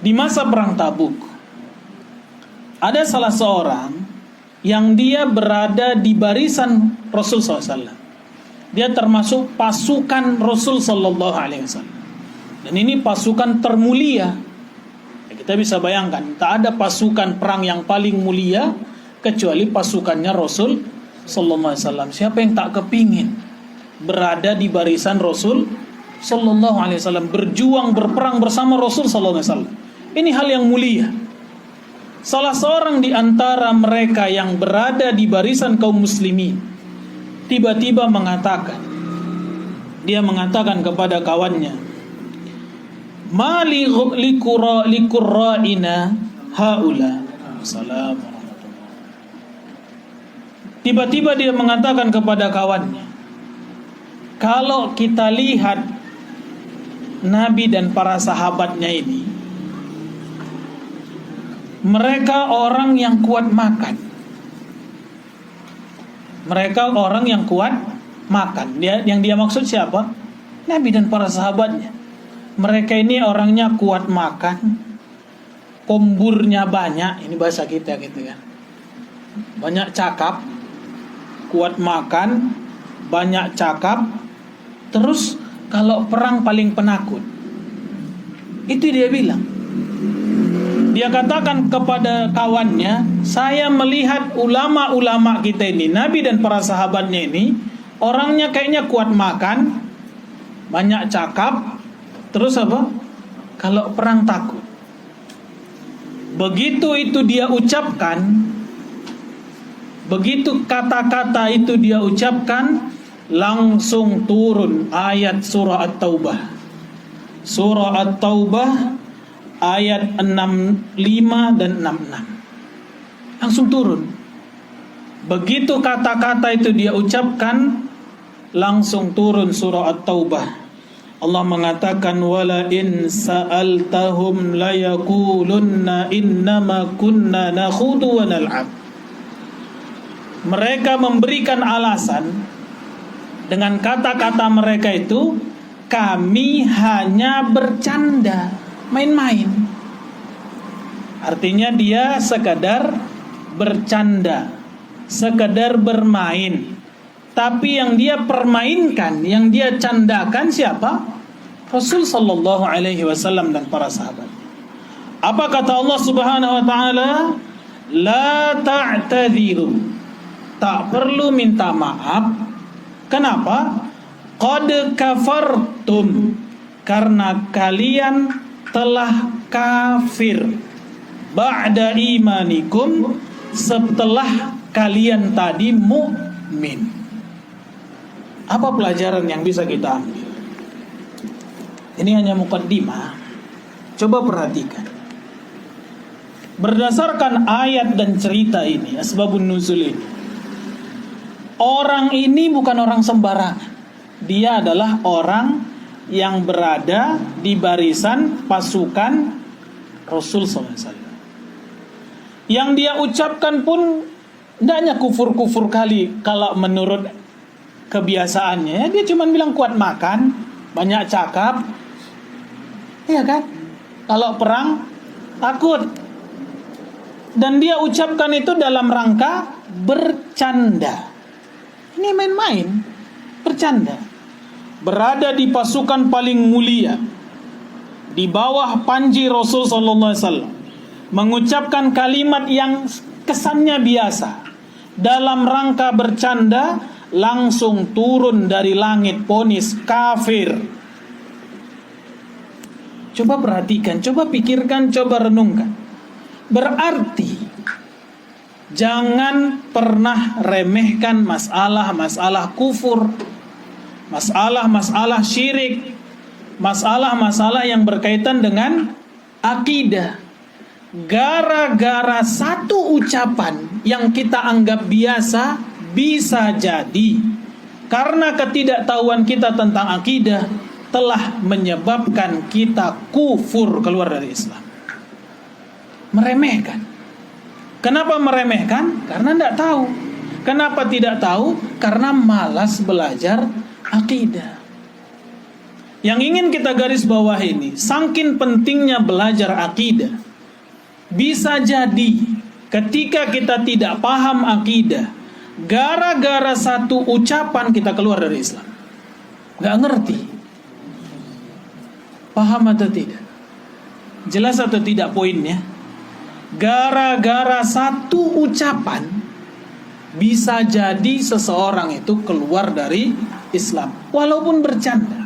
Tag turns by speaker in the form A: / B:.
A: Di masa perang Tabuk, ada salah seorang yang dia berada di barisan Rasul SAW. Dia termasuk pasukan Rasul SAW. Dan ini pasukan termulia. Kita bisa bayangkan, tak ada pasukan perang yang paling mulia kecuali pasukannya Rasul SAW. Siapa yang tak kepingin berada di barisan Rasul SAW, berjuang berperang bersama Rasul SAW? Ini hal yang mulia. Salah seorang di antara mereka yang berada di barisan kaum muslimin tiba-tiba mengatakan, dia mengatakan kepada kawannya, "Ma liqurra'ina haula." Assalamualaikum. Tiba-tiba dia mengatakan kepada kawannya, kalau kita lihat Nabi dan para sahabatnya ini, mereka orang yang kuat makan. Mereka orang yang kuat makan. Yang dia maksud siapa? Nabi dan para sahabatnya. Mereka ini orangnya kuat makan, komburnya banyak. Ini bahasa kita gitu kan. Banyak cakap, kuat makan, banyak cakap. Terus kalau perang paling penakut. Itu dia bilang. Dia katakan kepada kawannya, saya melihat ulama-ulama kita ini, Nabi dan para sahabatnya ini, orangnya kayaknya kuat makan, banyak cakap, terus apa? Kalau perang takut. Begitu itu dia ucapkan, begitu kata-kata itu dia ucapkan, langsung turun ayat surah At-Taubah. Surah At-Taubah ayat 65 dan 66 langsung turun. Begitu kata-kata itu dia ucapkan, langsung turun surah At-Taubah. Allah mengatakan, wala in sa'altahum layakulunna innama kunna nakhudu wa nal'ab. Mereka memberikan alasan dengan kata-kata mereka itu, kami hanya bercanda, main-main. Artinya dia sekadar bercanda, sekadar bermain. Tapi yang dia permainkan, yang dia candakan siapa? Rasul sallallahu alaihi wasallam dan para sahabat. Apa kata Allah Subhanahu wa taala? La ta'tadhiru. Tak perlu minta maaf. Kenapa? Qad kafartum. Karena kalian telah kafir ba'da imanikum, setelah kalian tadi mukmin. Apa pelajaran yang bisa kita ambil? Ini hanya mukaddimah. Coba perhatikan. Berdasarkan ayat dan cerita ini, asbabun nuzul ini, orang ini bukan orang sembarangan. Dia adalah orang yang berada di barisan pasukan Rasul SAW. Yang dia ucapkan pun tidaknya kufur-kufur kali kalau menurut kebiasaannya. Dia cuma bilang kuat makan, banyak cakap, iya kan? Kalau perang takut. Dan dia ucapkan itu dalam rangka bercanda. Ini main-main, bercanda. Berada di pasukan paling mulia, di bawah panji Rasul sallallahu alaihi wasallam, mengucapkan kalimat yang kesannya biasa dalam rangka bercanda, langsung turun dari langit vonis kafir. Coba perhatikan, coba pikirkan, coba renungkan. Berarti jangan pernah remehkan masalah-masalah kufur, masalah-masalah syirik, masalah-masalah yang berkaitan dengan akidah. Gara-gara satu ucapan yang kita anggap biasa, bisa jadi karena ketidaktahuan kita tentang akidah telah menyebabkan kita kufur, keluar dari Islam. Meremehkan. Kenapa meremehkan? Karena tidak tahu. Kenapa tidak tahu? Karena malas belajar akidah. Yang ingin kita garis bawah ini, saking pentingnya belajar akidah. Bisa jadi ketika kita tidak paham akidah, gara-gara satu ucapan kita keluar dari Islam. Gak ngerti. Paham atau tidak? Jelas atau tidak poinnya? Gara-gara satu ucapan, bisa jadi seseorang itu keluar dari Islam, walaupun bercanda.